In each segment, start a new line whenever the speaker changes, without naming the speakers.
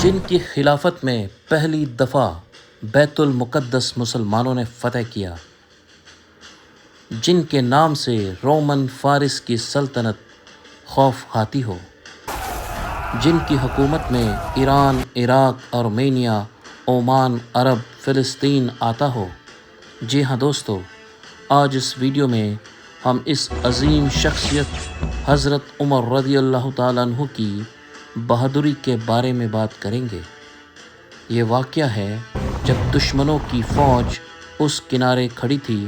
جن کی خلافت میں پہلی دفعہ بیت المقدس مسلمانوں نے فتح کیا، جن کے نام سے رومن فارس کی سلطنت خوف کھاتی ہو، جن کی حکومت میں ایران، عراق، آرمینیا، عمان، عرب، فلسطین آتا ہو۔ جی ہاں دوستو، آج اس ویڈیو میں ہم اس عظیم شخصیت حضرت عمر رضی اللہ تعالیٰ عنہ کی بہادری کے بارے میں بات کریں گے۔ یہ واقعہ ہے جب دشمنوں کی فوج اس کنارے کھڑی تھی،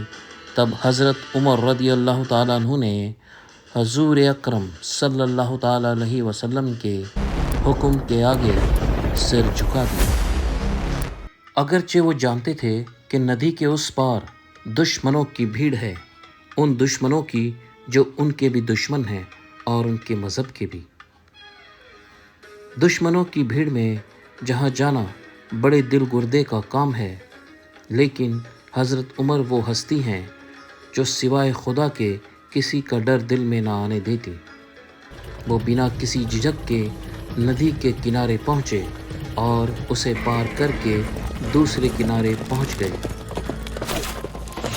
تب حضرت عمر رضی اللہ تعالیٰ عنہ نے حضور اکرم صلی اللہ تعالیٰ علیہ وسلم کے حکم کے آگے سر جھکا دیا۔ اگرچہ وہ جانتے تھے کہ ندی کے اس پار دشمنوں کی بھیڑ ہے، ان دشمنوں کی جو ان کے بھی دشمن ہیں اور ان کے مذہب کے بھی۔ دشمنوں کی بھیڑ میں جہاں جانا بڑے دل گردے کا کام ہے، لیکن حضرت عمر وہ ہستی ہیں جو سوائے خدا کے کسی کا ڈر دل میں نہ آنے دیتی۔ وہ بنا کسی جھجک کے ندی کے کنارے پہنچے اور اسے پار کر کے دوسرے کنارے پہنچ گئے۔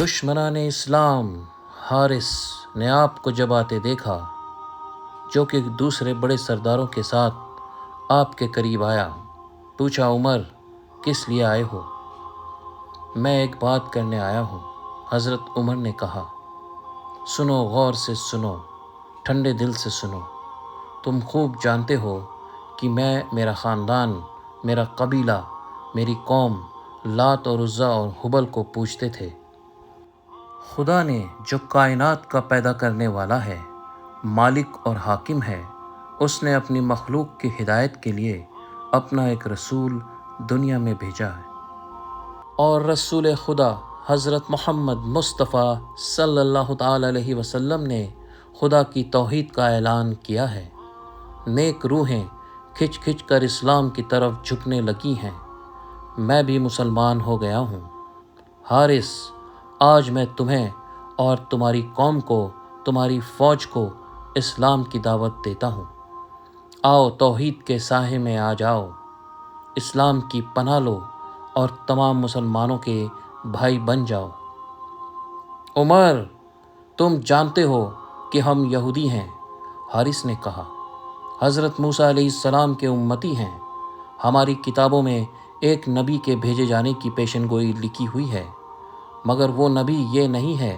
دشمنان اسلام حارث نے آپ کو جب آتے دیکھا، جو کہ دوسرے بڑے سرداروں کے ساتھ آپ کے قریب آیا، پوچھا، عمر کس لیے آئے ہو؟ میں ایک بات کرنے آیا ہوں، حضرت عمر نے کہا۔ سنو، غور سے سنو، ٹھنڈے دل سے سنو۔ تم خوب جانتے ہو کہ میں، میرا خاندان، میرا قبیلہ، میری قوم لات اور عزا اور ہبل کو پوجتے تھے۔ خدا نے جو کائنات کا پیدا کرنے والا ہے، مالک اور حاکم ہے، اس نے اپنی مخلوق کی ہدایت کے لیے اپنا ایک رسول دنیا میں بھیجا ہے، اور رسول خدا حضرت محمد مصطفیٰ صلی اللہ تعالیٰ علیہ وسلم نے خدا کی توحید کا اعلان کیا ہے۔ نیک روحیں کھچ کھچ کر اسلام کی طرف جھکنے لگی ہیں۔ میں بھی مسلمان ہو گیا ہوں۔ حارث، آج میں تمہیں اور تمہاری قوم کو، تمہاری فوج کو اسلام کی دعوت دیتا ہوں۔ آؤ، توحید کے سائے میں آ جاؤ، اسلام کی پناہ لو اور تمام مسلمانوں کے بھائی بن جاؤ۔ عمر، تم جانتے ہو کہ ہم یہودی ہیں، حارث نے کہا۔ حضرت موسیٰ علیہ السلام کے امتی ہیں۔ ہماری کتابوں میں ایک نبی کے بھیجے جانے کی پیشن گوئی لکھی ہوئی ہے، مگر وہ نبی یہ نہیں ہے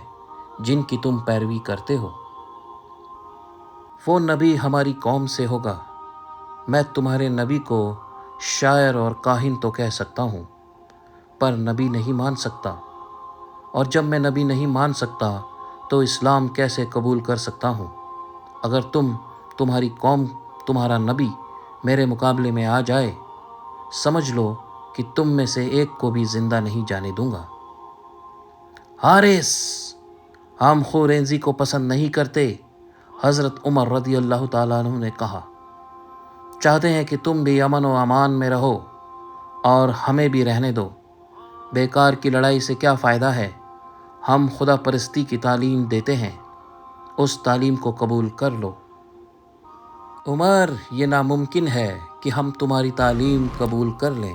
جن کی تم پیروی کرتے ہو۔ وہ نبی ہماری قوم سے ہوگا۔ میں تمہارے نبی کو شاعر اور کاہن تو کہہ سکتا ہوں، پر نبی نہیں مان سکتا، اور جب میں نبی نہیں مان سکتا تو اسلام کیسے قبول کر سکتا ہوں؟ اگر تمہاری قوم، تمہارا نبی میرے مقابلے میں آ جائے، سمجھ لو کہ تم میں سے ایک کو بھی زندہ نہیں جانے دوں گا۔ حارث، ہم خورینزی کو پسند نہیں کرتے، حضرت عمر رضی اللہ تعالیٰ عنہ نے کہا۔ چاہتے ہیں کہ تم بھی امن و امان میں رہو اور ہمیں بھی رہنے دو۔ بیکار کی لڑائی سے کیا فائدہ ہے؟ ہم خدا پرستی کی تعلیم دیتے ہیں، اس تعلیم کو قبول کر لو۔ عمر، یہ ناممکن ہے کہ ہم تمہاری تعلیم قبول کر لیں،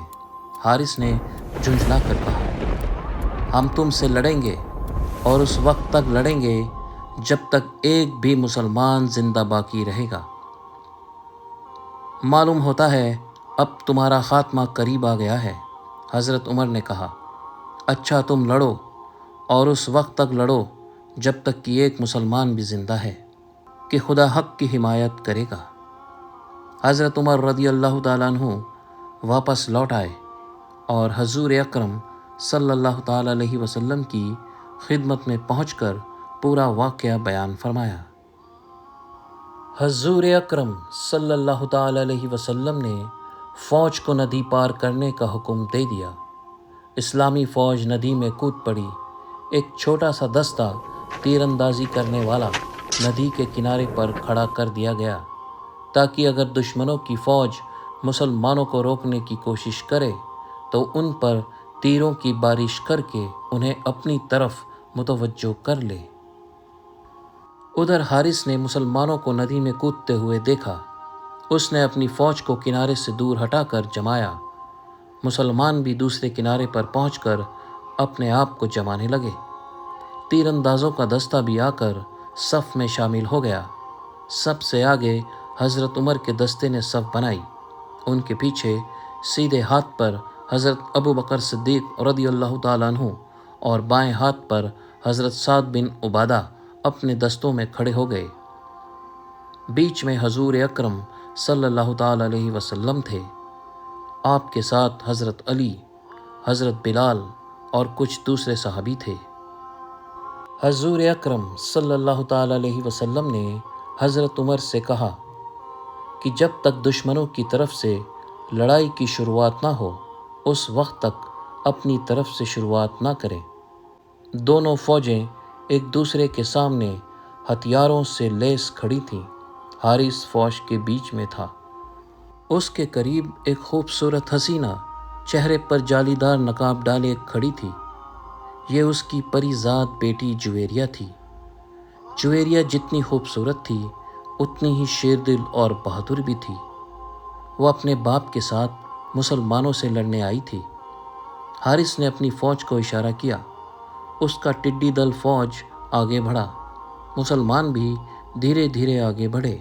حارث نے جھنجھلا کر کہا۔ ہم تم سے لڑیں گے اور اس وقت تک لڑیں گے جب تک ایک بھی مسلمان زندہ باقی رہے گا۔ معلوم ہوتا ہے اب تمہارا خاتمہ قریب آ گیا ہے، حضرت عمر نے کہا۔ اچھا، تم لڑو، اور اس وقت تک لڑو جب تک کہ ایک مسلمان بھی زندہ ہے، کہ خدا حق کی حمایت کرے گا۔ حضرت عمر رضی اللہ تعالیٰ عنہ واپس لوٹ آئے اور حضور اکرم صلی اللہ تعالیٰ علیہ وسلم کی خدمت میں پہنچ کر پورا واقعہ بیان فرمایا۔ حضور اکرم صلی اللہ تعالیٰ علیہ وسلم نے فوج کو ندی پار کرنے کا حکم دے دیا۔ اسلامی فوج ندی میں کود پڑی۔ ایک چھوٹا سا دستہ تیر اندازی کرنے والا ندی کے کنارے پر کھڑا کر دیا گیا، تاکہ اگر دشمنوں کی فوج مسلمانوں کو روکنے کی کوشش کرے تو ان پر تیروں کی بارش کر کے انہیں اپنی طرف متوجہ کر لے۔ ادھر حارث نے مسلمانوں کو ندی میں کودتے ہوئے دیکھا اس نے اپنی فوج کو کنارے سے دور ہٹا کر جمایا۔ مسلمان بھی دوسرے کنارے پر پہنچ کر اپنے آپ کو جمانے لگے۔ تیر اندازوں کا دستہ بھی آ کر صف میں شامل ہو گیا۔ سب سے آگے حضرت عمر کے دستے نے صف بنائی۔ ان کے پیچھے سیدھے ہاتھ پر حضرت ابو بکر صدیق رضی اللہ تعالیٰ عنہ اور بائیں ہاتھ پر حضرت سعد بن عبادہ اپنے دستوں میں کھڑے ہو گئے۔ بیچ میں حضور اکرم صلی اللہ تعالیٰ علیہ وسلم تھے۔ آپ کے ساتھ حضرت علی، حضرت بلال اور کچھ دوسرے صحابی تھے۔ حضور اکرم صلی اللہ تعالیٰ علیہ وسلم نے حضرت عمر سے کہا کہ جب تک دشمنوں کی طرف سے لڑائی کی شروعات نہ ہو اس وقت تک اپنی طرف سے شروعات نہ کریں۔ دونوں فوجیں ایک دوسرے کے سامنے ہتھیاروں سے لیس کھڑی تھیں۔ حارث فوج کے بیچ میں تھا۔ اس کے قریب ایک خوبصورت حسینہ چہرے پر جالی دار نقاب ڈالے کھڑی تھی۔ یہ اس کی پری زاد بیٹی جویریہ تھی۔ جویریہ جتنی خوبصورت تھی اتنی ہی شیر دل اور بہادر بھی تھی۔ وہ اپنے باپ کے ساتھ مسلمانوں سے لڑنے آئی تھی۔ حارث نے اپنی فوج کو اشارہ کیا۔ اس کا ٹڈی دل فوج آگے بڑھا۔ مسلمان بھی دھیرے دھیرے آگے بڑھے۔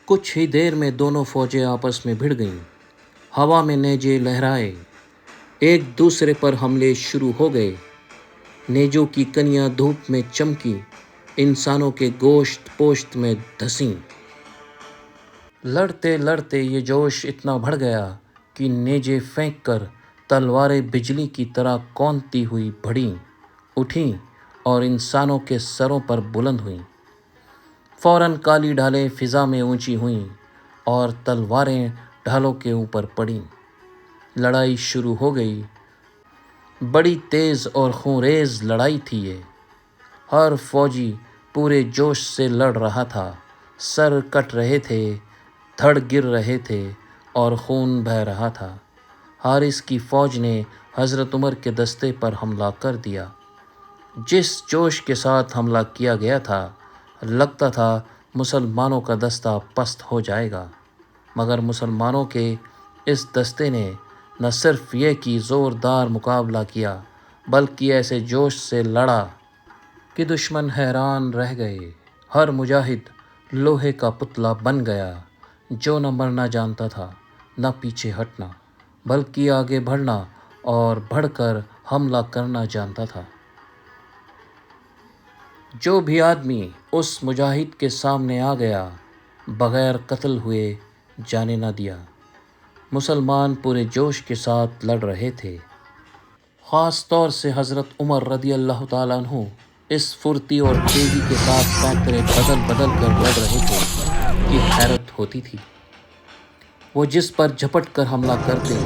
کچھ ہی دیر میں دونوں فوجیں آپس میں بھڑ گئیں۔ ہوا میں نیزے لہرائے، ایک دوسرے پر حملے شروع ہو گئے۔ نیزوں کی کنیاں دھوپ میں چمکی، انسانوں کے گوشت پوشت میں دھسیں۔ لڑتے لڑتے یہ جوش اتنا بڑھ گیا کہ نیزے پھینک کر تلواریں بجلی کی طرح کونتی ہوئی بڑھیں، اٹھیں اور انسانوں کے سروں پر بلند ہوئیں۔ فوراً کالی ڈھالیں فضا میں اونچی ہوئیں اور تلواریں ڈھالوں کے اوپر پڑیں۔ لڑائی شروع ہو گئی۔ بڑی تیز اور خونریز لڑائی تھی یہ۔ ہر فوجی پورے جوش سے لڑ رہا تھا۔ سر کٹ رہے تھے، دھڑ گر رہے تھے اور خون بہہ رہا تھا۔ حارث کی فوج نے حضرت عمر کے دستے پر حملہ کر دیا۔ جس جوش کے ساتھ حملہ کیا گیا تھا لگتا تھا مسلمانوں کا دستہ پست ہو جائے گا، مگر مسلمانوں کے اس دستے نے نہ صرف یہ کہ زوردار مقابلہ کیا بلکہ ایسے جوش سے لڑا کہ دشمن حیران رہ گئے۔ ہر مجاہد لوہے کا پتلا بن گیا جو نہ مرنا جانتا تھا نہ پیچھے ہٹنا، بلکہ آگے بڑھنا اور بڑھ کر حملہ کرنا جانتا تھا۔ جو بھی آدمی اس مجاہد کے سامنے آ گیا بغیر قتل ہوئے جانے نہ دیا۔ مسلمان پورے جوش کے ساتھ لڑ رہے تھے۔ خاص طور سے حضرت عمر رضی اللہ تعالیٰ عنہ اس پھرتی اور تیزی کے ساتھ پینترے بدل بدل کر لڑ رہے تھے کہ حیرت ہوتی تھی۔ وہ جس پر جھپٹ کر حملہ کرتے،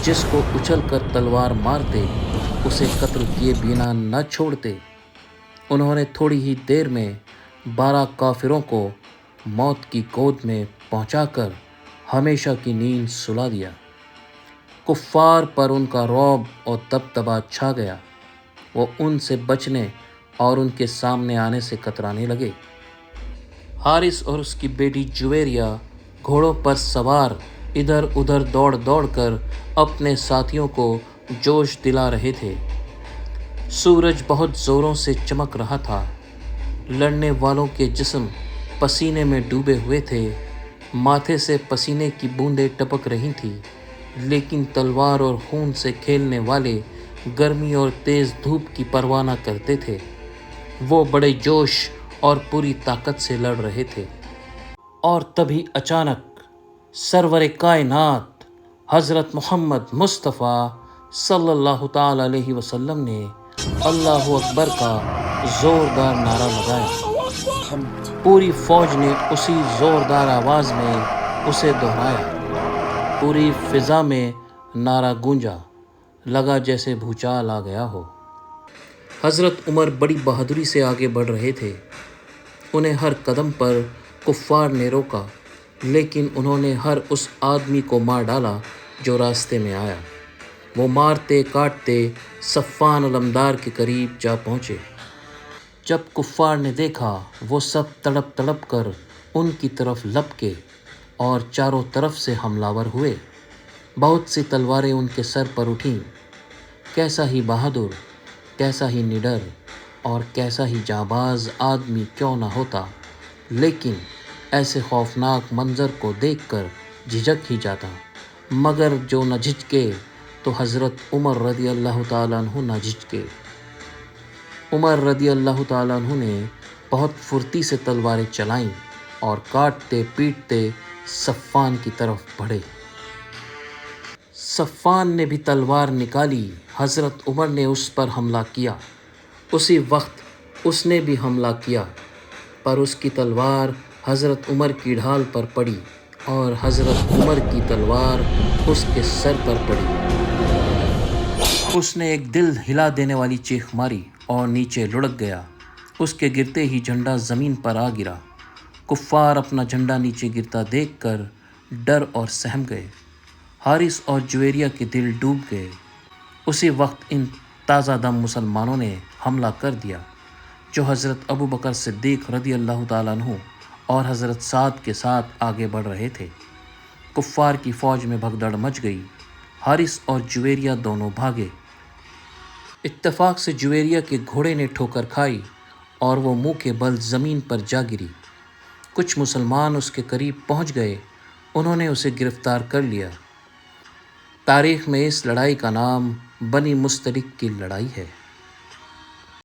جس کو اچھل کر تلوار مارتے، اسے قتل کیے بنا نہ چھوڑتے۔ انہوں نے تھوڑی ہی دیر میں 12 کافروں کو موت کی گود میں پہنچا کر ہمیشہ کی نیند سلا دیا۔ کفار پر ان کا رعب اور دبدبا چھا گیا۔ وہ ان سے بچنے اور ان کے سامنے آنے سے کترانے لگے۔ حارث اور اس کی بیٹی جویریہ گھوڑوں پر سوار ادھر ادھر دوڑ دوڑ کر اپنے ساتھیوں کو جوش دلا رہے تھے۔ سورج بہت زوروں سے چمک رہا تھا۔ لڑنے والوں کے جسم پسینے میں ڈوبے ہوئے تھے۔ ماتھے سے پسینے کی بوندیں ٹپک رہی تھیں، لیکن تلوار اور خون سے کھیلنے والے گرمی اور تیز دھوپ کی پرواہ نہ کرتے تھے۔ وہ بڑے جوش اور پوری طاقت سے لڑ رہے تھے۔ اور تبھی اچانک سرور کائنات حضرت محمد مصطفیٰ صلی اللہ تعالیٰ علیہ وسلم نے اللہ اکبر کا زوردار نعرہ لگایا۔ پوری فوج نے اسی زوردار آواز میں اسے دہرایا۔ پوری فضا میں نعرہ گونجا، لگا جیسے بھوچال آ گیا ہو۔ حضرت عمر بڑی بہادری سے آگے بڑھ رہے تھے۔ انہیں ہر قدم پر کفار نے روکا، لیکن انہوں نے ہر اس آدمی کو مار ڈالا جو راستے میں آیا۔ وہ مارتے کاٹتے صفان علمدار کے قریب جا پہنچے۔ جب کفار نے دیکھا وہ سب تڑپ تڑپ کر ان کی طرف لپکے۔ اور چاروں طرف سے حملہ ہوئے۔ بہت سی تلواریں ان کے سر پر اٹھیں۔ کیسا ہی بہادر، کیسا ہی نڈر اور کیسا ہی جانباز آدمی کیوں نہ ہوتا، لیکن ایسے خوفناک منظر کو دیکھ کر جھجک ہی جاتا۔ مگر جو نہ جھجکے تو حضرت عمر رضی اللہ تعالیٰ عنہ نہ جھجکے۔ عمر رضی اللہ تعالیٰ عنہ نے بہت پھرتی سے تلواریں چلائیں اور کاٹتے پیٹتے صفان کی طرف بڑھے۔ صفان نے بھی تلوار نکالی، حضرت عمر نے اس پر حملہ کیا۔ اسی وقت اس نے بھی حملہ کیا، پر اس کی تلوار حضرت عمر کی ڈھال پر پڑی اور حضرت عمر کی تلوار اس کے سر پر پڑی۔ اس نے ایک دل ہلا دینے والی چیخ ماری اور نیچے لڑک گیا۔ اس کے گرتے ہی جھنڈا زمین پر آ گرا۔ کفار اپنا جھنڈا نیچے گرتا دیکھ کر ڈر اور سہم گئے۔ حارث اور جویریہ کے دل ڈوب گئے۔ اسی وقت ان تازہ دم مسلمانوں نے حملہ کر دیا جو حضرت ابو بکر صدیق رضی اللہ تعالیٰ عنہ اور حضرت سعد کے ساتھ آگے بڑھ رہے تھے۔ کفار کی فوج میں بھگدڑ مچ گئی۔ حارث اور جویریہ دونوں بھاگے۔ اتفاق سے جویریہ کے گھوڑے نے ٹھوکر کھائی اور وہ منہ کے بل زمین پر جا گری۔ کچھ مسلمان اس کے قریب پہنچ گئے، انہوں نے اسے گرفتار کر لیا۔ تاریخ میں اس لڑائی کا نام بنی مستلق کی لڑائی ہے۔